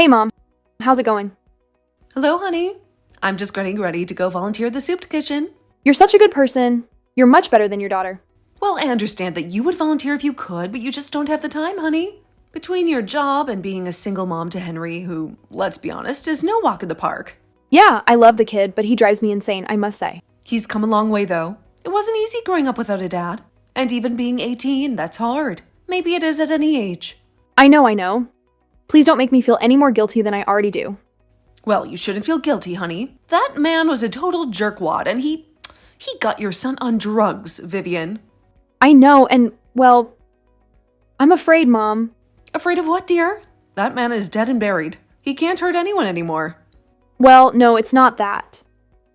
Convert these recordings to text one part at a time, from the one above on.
Hey, Mom. How's it going? Hello, honey. I'm just getting ready to go volunteer at the soup kitchen. You're such a good person. You're much better than your daughter. Well, I understand that you would volunteer if you could, but you just don't have the time, honey. Between your job and being a single mom to Henry, who, let's be honest, is no walk in the park. Yeah, I love the kid, but he drives me insane, I must say. He's come a long way, though. It wasn't easy growing up without a dad. And even being 18, that's hard. Maybe it is at any age. I know. Please don't make me feel any more guilty than I already do. Well, you shouldn't feel guilty, honey. That man was a total jerkwad, and he got your son on drugs, Vivian. I know, and, well, I'm afraid, Mom. Afraid of what, dear? That man is dead and buried. He can't hurt anyone anymore. Well, no, it's not that.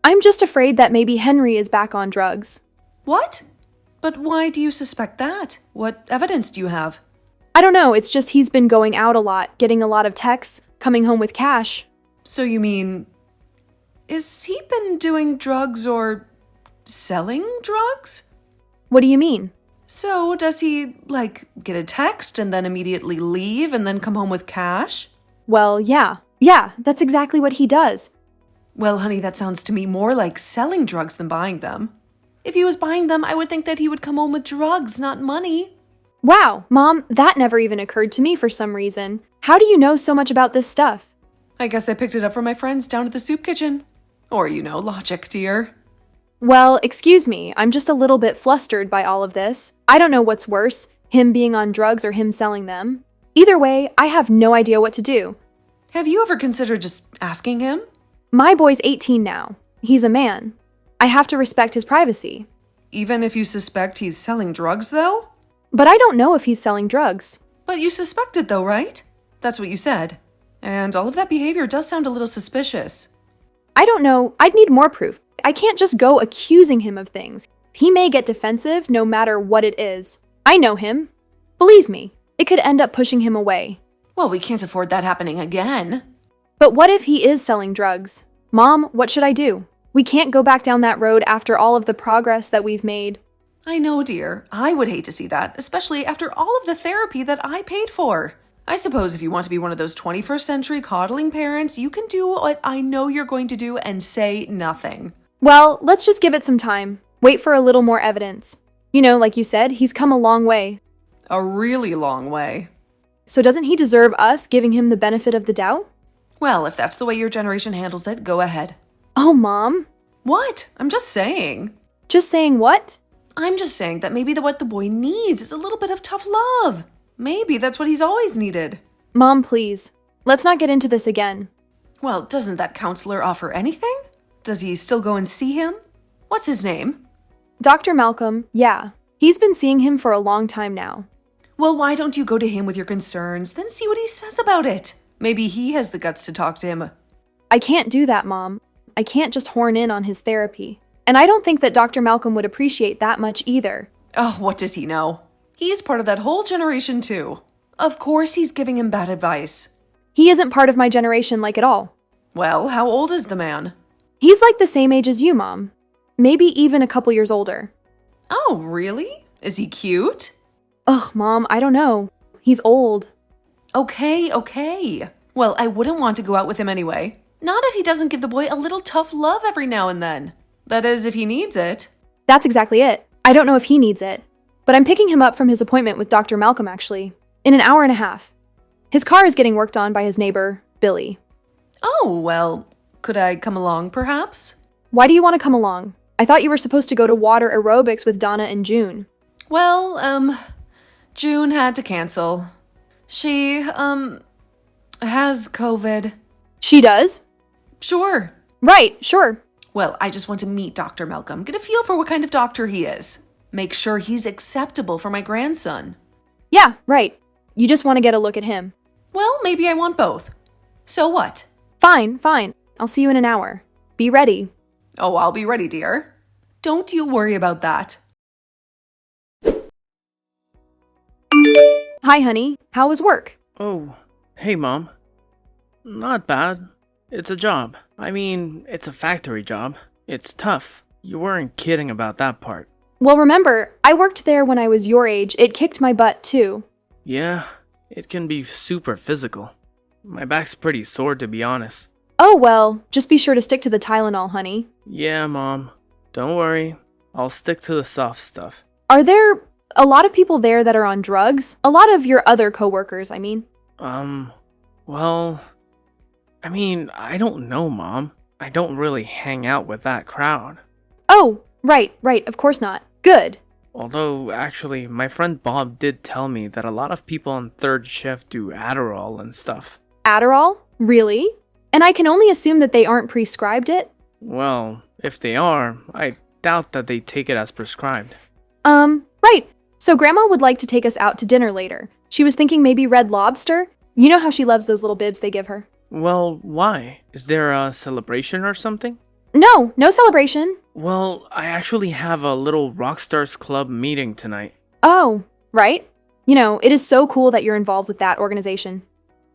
I'm just afraid that maybe Henry is back on drugs. What? But why do you suspect that? What evidence do you have? I don't know, it's just he's been going out a lot, getting a lot of texts, coming home with cash. So you mean, is he been doing drugs or selling drugs? What do you mean? So does he, get a text and then immediately leave and then come home with cash? Well, yeah, that's exactly what he does. Well, honey, that sounds to me more like selling drugs than buying them. If he was buying them, I would think that he would come home with drugs, not money. Wow, Mom, that never even occurred to me for some reason. How do you know so much about this stuff? I guess I picked it up from my friends down at the soup kitchen. Or, logic, dear. Well, excuse me, I'm just a little bit flustered by all of this. I don't know what's worse, him being on drugs or him selling them. Either way, I have no idea what to do. Have you ever considered just asking him? My boy's 18 now. He's a man. I have to respect his privacy. Even if you suspect he's selling drugs, though? But I don't know if he's selling drugs. But you suspect it, though, right? That's what you said. And all of that behavior does sound a little suspicious. I don't know. I'd need more proof. I can't just go accusing him of things. He may get defensive no matter what it is. I know him. Believe me, it could end up pushing him away. Well, we can't afford that happening again. But what if he is selling drugs? Mom, what should I do? We can't go back down that road after all of the progress that we've made. I know, dear. I would hate to see that, especially after all of the therapy that I paid for. I suppose if you want to be one of those 21st century coddling parents, you can do what I know you're going to do and say nothing. Well, let's just give it some time. Wait for a little more evidence. Like you said, he's come a long way. A really long way. So doesn't he deserve us giving him the benefit of the doubt? Well, if that's the way your generation handles it, go ahead. Oh, Mom. What? I'm just saying. Just saying what? I'm just saying that maybe what the boy needs is a little bit of tough love. Maybe that's what he's always needed. Mom, please. Let's not get into this again. Well, doesn't that counselor offer anything? Does he still go and see him? What's his name? Dr. Malcolm, yeah. He's been seeing him for a long time now. Well, why don't you go to him with your concerns, then see what he says about it? Maybe he has the guts to talk to him. I can't do that, Mom. I can't just horn in on his therapy. And I don't think that Dr. Malcolm would appreciate that much either. Oh, what does he know? He's part of that whole generation too. Of course he's giving him bad advice. He isn't part of my generation at all. Well, how old is the man? He's like the same age as you, Mom. Maybe even a couple years older. Oh, really? Is he cute? Ugh, Mom, I don't know. He's old. Okay. Well, I wouldn't want to go out with him anyway. Not if he doesn't give the boy a little tough love every now and then. That is, if he needs it. That's exactly it. I don't know if he needs it. But I'm picking him up from his appointment with Dr. Malcolm, actually, in an hour and a half. His car is getting worked on by his neighbor, Billy. Oh, well, could I come along, perhaps? Why do you want to come along? I thought you were supposed to go to water aerobics with Donna in June. Well, June had to cancel. She, has COVID. She does? Sure. Right, sure. Well, I just want to meet Dr. Malcolm, get a feel for what kind of doctor he is. Make sure he's acceptable for my grandson. Yeah, right. You just want to get a look at him. Well, maybe I want both. So what? Fine. I'll see you in an hour. Be ready. Oh, I'll be ready, dear. Don't you worry about that. Hi, honey. How was work? Oh, hey, Mom. Not bad. It's a job. I mean, it's a factory job. It's tough. You weren't kidding about that part. Well, remember, I worked there when I was your age. It kicked my butt, too. Yeah, it can be super physical. My back's pretty sore, to be honest. Oh, well, just be sure to stick to the Tylenol, honey. Yeah, Mom. Don't worry. I'll stick to the soft stuff. Are there a lot of people there that are on drugs? A lot of your other coworkers, I mean. Well, I don't know, Mom. I don't really hang out with that crowd. Oh, right, of course not. Good. Although, actually, my friend Bob did tell me that a lot of people on third shift do Adderall and stuff. Adderall? Really? And I can only assume that they aren't prescribed it? Well, if they are, I doubt that they take it as prescribed. Right. So Grandma would like to take us out to dinner later. She was thinking maybe Red Lobster. You know how she loves those little bibs they give her. Well, why? Is there a celebration or something? No celebration. Well, I actually have a little Rockstars Club meeting tonight. Oh, right. You know, it is so cool that you're involved with that organization.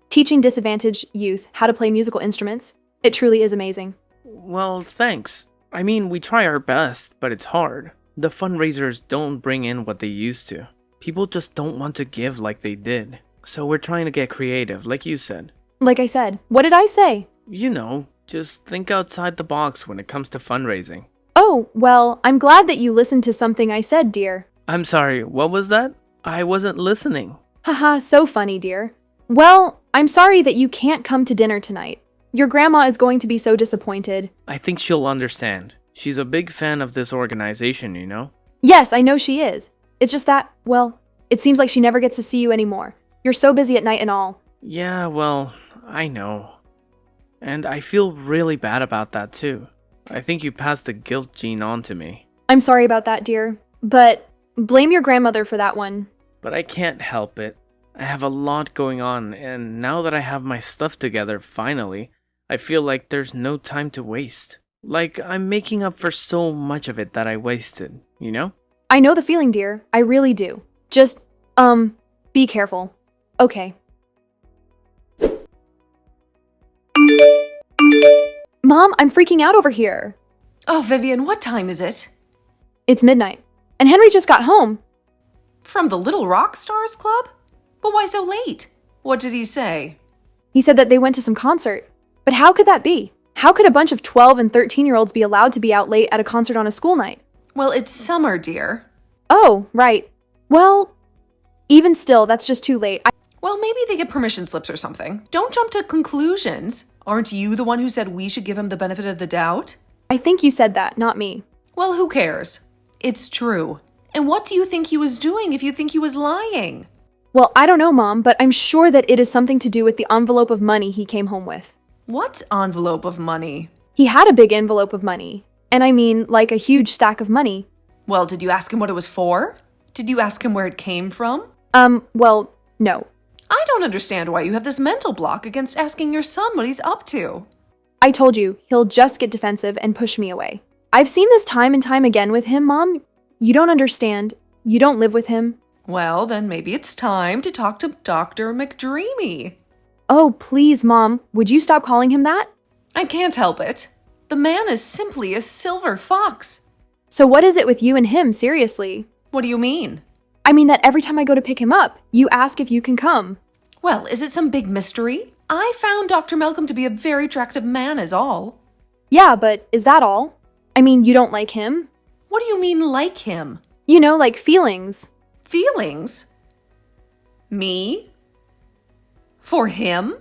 Teaching disadvantaged youth how to play musical instruments. It truly is amazing. Well, thanks. We try our best, but it's hard. The fundraisers don't bring in what they used to. People just don't want to give like they did. So we're trying to get creative, like you said. Like I said, what did I say? You know, just think outside the box when it comes to fundraising. Oh, well, I'm glad that you listened to something I said, dear. I'm sorry, what was that? I wasn't listening. Haha, so funny, dear. Well, I'm sorry that you can't come to dinner tonight. Your grandma is going to be so disappointed. I think she'll understand. She's a big fan of this organization, you know? Yes, I know she is. It's just that, well, it seems like she never gets to see you anymore. You're so busy at night and all. Yeah, well, I know. And I feel really bad about that too. I think you passed the guilt gene on to me. I'm sorry about that, dear. But blame your grandmother for that one. But I can't help it. I have a lot going on, and now that I have my stuff together finally, I feel like there's no time to waste. Like I'm making up for so much of it that I wasted, you know? I know the feeling, dear. I really do. Just, be careful. Okay. Mom, I'm freaking out over here. Oh, Vivian, what time is it? It's midnight. And Henry just got home. From the Little Rock Stars Club? But why so late? What did he say? He said that they went to some concert. But how could that be? How could a bunch of 12 and 13-year-olds be allowed to be out late at a concert on a school night? Well, it's summer, dear. Oh, right. Well, even still, that's just too late. Well, maybe they get permission slips or something. Don't jump to conclusions. Aren't you the one who said we should give him the benefit of the doubt? I think you said that, not me. Well, who cares? It's true. And what do you think he was doing if you think he was lying? Well, I don't know, Mom, but I'm sure that it is something to do with the envelope of money he came home with. What envelope of money? He had a big envelope of money. And I mean, like a huge stack of money. Well, did you ask him what it was for? Did you ask him where it came from? Well, no. I don't understand why you have this mental block against asking your son what he's up to. I told you, he'll just get defensive and push me away. I've seen this time and time again with him, Mom. You don't understand. You don't live with him. Well, then maybe it's time to talk to Dr. McDreamy. Oh, please, Mom. Would you stop calling him that? I can't help it. The man is simply a silver fox. So what is it with you and him, seriously? What do you mean? I mean that every time I go to pick him up, you ask if you can come. Well, is it some big mystery? I found Dr. Malcolm to be a very attractive man is all. Yeah, but is that all? I mean, you don't like him? What do you mean like him? You know, like feelings. Feelings? Me? For him?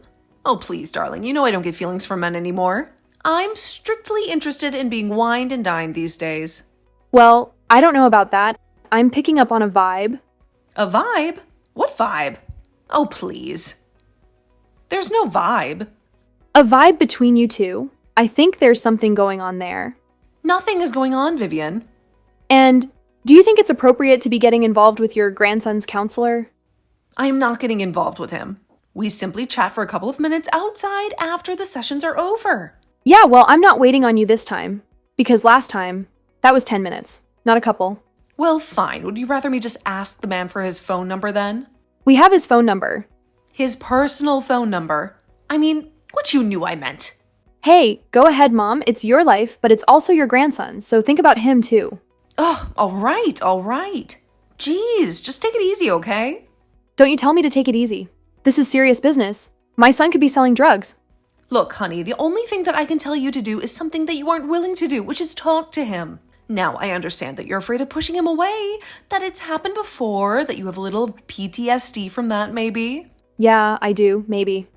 Oh, please, darling, you know I don't get feelings for men anymore. I'm strictly interested in being wined and dined these days. Well, I don't know about that. I'm picking up on a vibe. A vibe? What vibe? Oh, please. There's no vibe. A vibe between you two. I think there's something going on there. Nothing is going on, Vivian. And do you think it's appropriate to be getting involved with your grandson's counselor? I am not getting involved with him. We simply chat for a couple of minutes outside after the sessions are over. Yeah, well, I'm not waiting on you this time. Because last time, that was 10 minutes, not a couple. Well, fine. Would you rather me just ask the man for his phone number then? We have his phone number. His personal phone number? I mean, what you knew I meant. Hey, go ahead, Mom. It's your life, but it's also your grandson, so think about him too. Ugh, all right. Jeez, just take it easy, okay? Don't you tell me to take it easy. This is serious business. My son could be selling drugs. Look, honey, the only thing that I can tell you to do is something that you aren't willing to do, which is talk to him. Now, I understand that you're afraid of pushing him away, that it's happened before, that you have a little PTSD from that, maybe. Yeah, I do, maybe.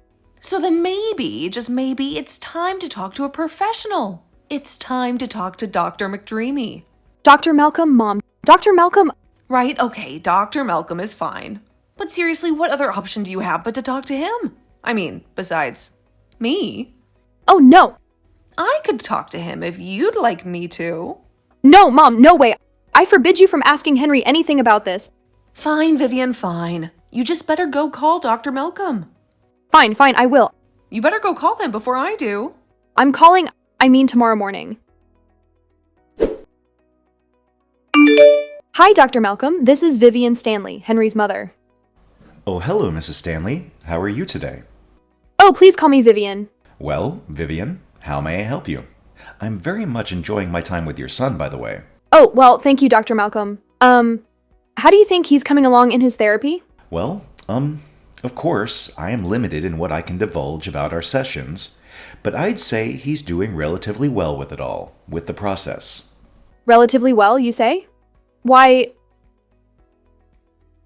So then maybe, just maybe, it's time to talk to a professional. It's time to talk to Dr. McDreamy. Dr. Malcolm, Mom. Dr. Malcolm. Right, okay, Dr. Malcolm is fine. But seriously, what other option do you have but to talk to him? I mean, besides me. Oh, no. I could talk to him if you'd like me to. No, Mom, no way. I forbid you from asking Henry anything about this. Fine, Vivian, fine. You just better go call Dr. Malcolm. Fine, I will. You better go call him before I do. I'm calling, tomorrow morning. Hi, Dr. Malcolm. This is Vivian Stanley, Henry's mother. Oh, hello, Mrs. Stanley. How are you today? Oh, please call me Vivian. Well, Vivian, how may I help you? I'm very much enjoying my time with your son, by the way. Oh, well, thank you, Dr. Malcolm. How do you think he's coming along in his therapy? Well, of course, I am limited in what I can divulge about our sessions, but I'd say he's doing relatively well with it all, with the process. Relatively well, you say? Why,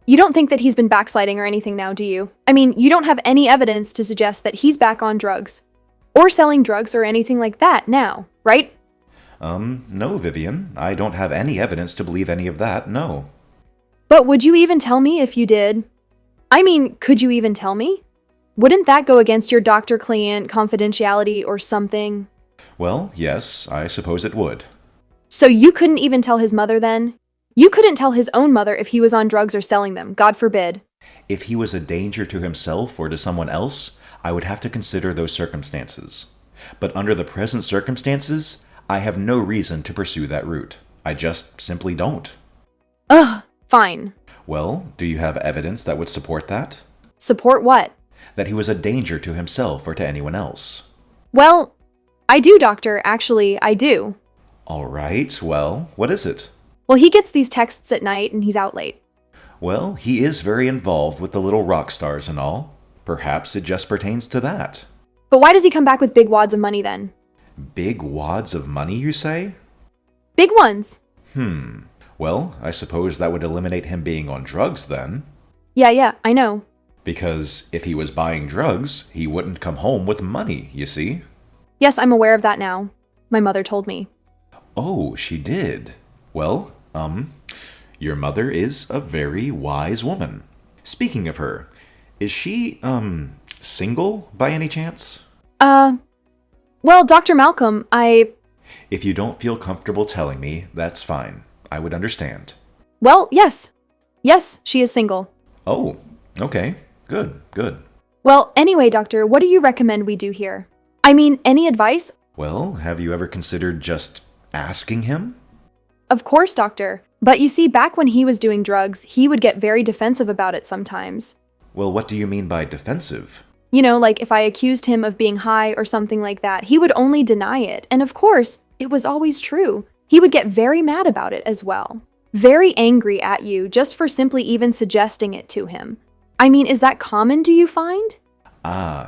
you don't think that he's been backsliding or anything now, do you? I mean, you don't have any evidence to suggest that he's back on drugs, or selling drugs or anything like that now, right? No, Vivian. I don't have any evidence to believe any of that, no. But would you even tell me if you did? I mean, could you even tell me? Wouldn't that go against your doctor-client confidentiality or something? Well, yes, I suppose it would. So you couldn't even tell his mother then? You couldn't tell his own mother if he was on drugs or selling them, God forbid. If he was a danger to himself or to someone else, I would have to consider those circumstances. But under the present circumstances, I have no reason to pursue that route. I just simply don't. Ugh, fine. Well, do you have evidence that would support that? Support what? That he was a danger to himself or to anyone else. Well, I do, doctor. Actually, I do. All right, well, what is it? Well, he gets these texts at night and he's out late. Well, he is very involved with the little rock stars and all. Perhaps it just pertains to that. But why does he come back with big wads of money then? Big wads of money, you say? Big ones. Well, I suppose that would eliminate him being on drugs then. Yeah, I know. Because if he was buying drugs, he wouldn't come home with money, you see? Yes, I'm aware of that now. My mother told me. Oh, she did. Well, your mother is a very wise woman. Speaking of her, is she, single by any chance? Well, Dr. Malcolm, If you don't feel comfortable telling me, that's fine. I would understand. Well, yes. Yes, she is single. Oh, okay. Good. Well, anyway, doctor, what do you recommend we do here? I mean, any advice? Well, have you ever considered just asking him? Of course, doctor. But you see, back when he was doing drugs, he would get very defensive about it sometimes. Well, what do you mean by defensive? You know, like if I accused him of being high or something like that, he would only deny it. And of course, it was always true. He would get very mad about it as well. Very angry at you just for simply even suggesting it to him. I mean, is that common, do you find?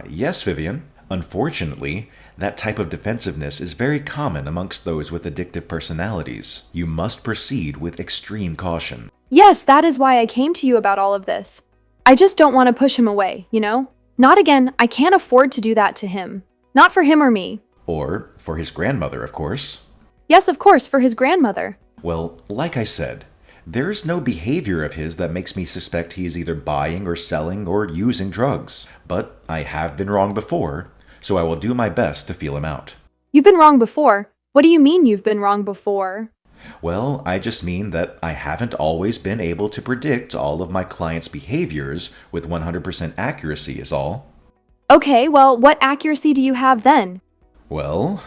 Yes, Vivian. Unfortunately, that type of defensiveness is very common amongst those with addictive personalities. You must proceed with extreme caution. Yes, that is why I came to you about all of this. I just don't want to push him away, you know? Not again. I can't afford to do that to him. Not for him or me. Or for his grandmother, of course. Yes, of course, for his grandmother. Well, like I said, there's no behavior of his that makes me suspect he is either buying or selling or using drugs. But I have been wrong before, so I will do my best to feel him out. You've been wrong before. What do you mean you've been wrong before? Well, I just mean that I haven't always been able to predict all of my clients' behaviors with 100% accuracy is all. Okay, well, what accuracy do you have then? Well,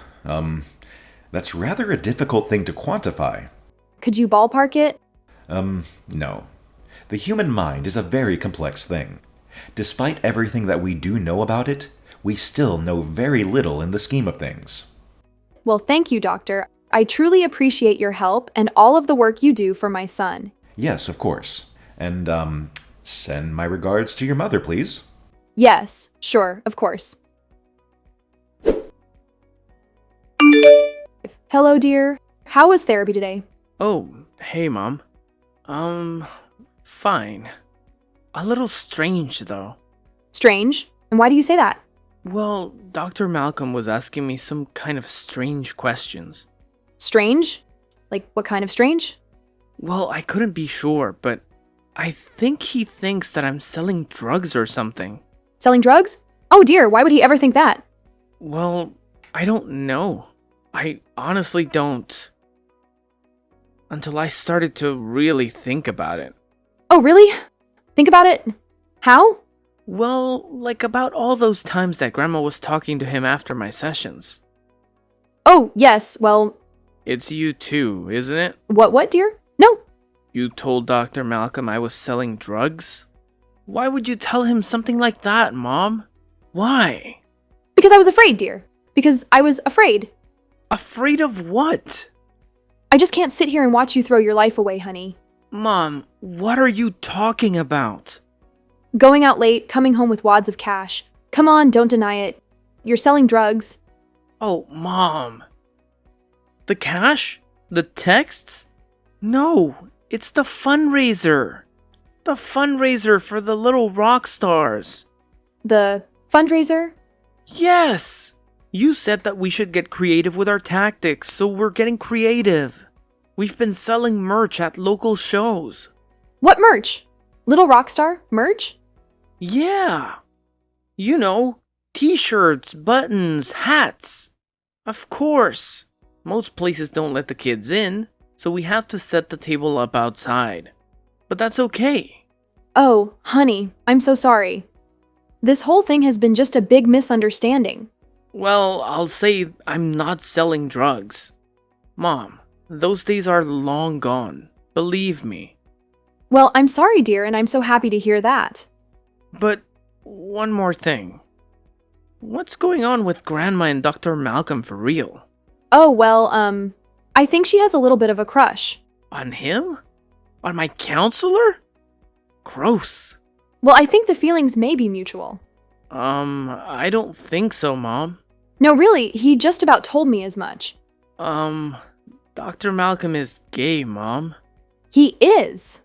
that's rather a difficult thing to quantify. Could you ballpark it? No. The human mind is a very complex thing. Despite everything that we do know about it, we still know very little in the scheme of things. Well, thank you, doctor. I truly appreciate your help and all of the work you do for my son. Yes, of course. And, send my regards to your mother, please. Yes, sure, of course. Hello, dear. How was therapy today? Oh, hey, Mom. Fine. A little strange, though. Strange. And why do you say that? Well, Dr. Malcolm was asking me some kind of strange questions. Strange? Like, what kind of strange? Well, I couldn't be sure, but I think he thinks that I'm selling drugs or something. Selling drugs? Oh dear, why would he ever think that? Well, I don't know. I honestly don't. Until I started to really think about it. Oh, really? Think about it? How? Well, like about all those times that Grandma was talking to him after my sessions. Oh, yes, well, It's you too, isn't it? what, dear? No. You told Dr. Malcolm I was selling drugs? Why would you tell him something like that, Mom? Why? Because I was afraid, dear. Because I was afraid. Afraid of what? I just can't sit here and watch you throw your life away, honey. Mom, what are you talking about? Going out late, coming home with wads of cash. Come on, don't deny it. You're selling drugs. Oh, Mom. The cash? The texts? No, it's the fundraiser. The fundraiser for the little rock stars. The fundraiser? Yes! You said that we should get creative with our tactics, so we're getting creative. We've been selling merch at local shows. What merch? Little Rockstar merch? Yeah! You know, t-shirts, buttons, hats. Of course. Most places don't let the kids in, so we have to set the table up outside. But that's okay. Oh, honey, I'm so sorry. This whole thing has been just a big misunderstanding. Well, I'll say I'm not selling drugs. Mom, those days are long gone. Believe me. Well, I'm sorry, dear, and I'm so happy to hear that. But one more thing. What's going on with Grandma and Dr. Malcolm for real? Oh, well, I think she has a little bit of a crush. On him? On my counselor? Gross. Well, I think the feelings may be mutual. I don't think so, Mom. No, really, he just about told me as much. Dr. Malcolm is gay, Mom. He is.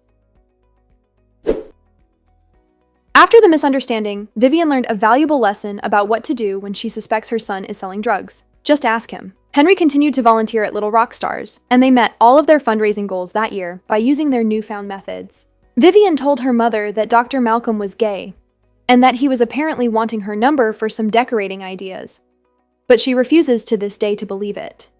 After the misunderstanding, Vivian learned a valuable lesson about what to do when she suspects her son is selling drugs. Just ask him. Henry continued to volunteer at Little Rock Stars, and they met all of their fundraising goals that year by using their newfound methods. Vivian told her mother that Dr. Malcolm was gay, and that he was apparently wanting her number for some decorating ideas. But she refuses to this day to believe it.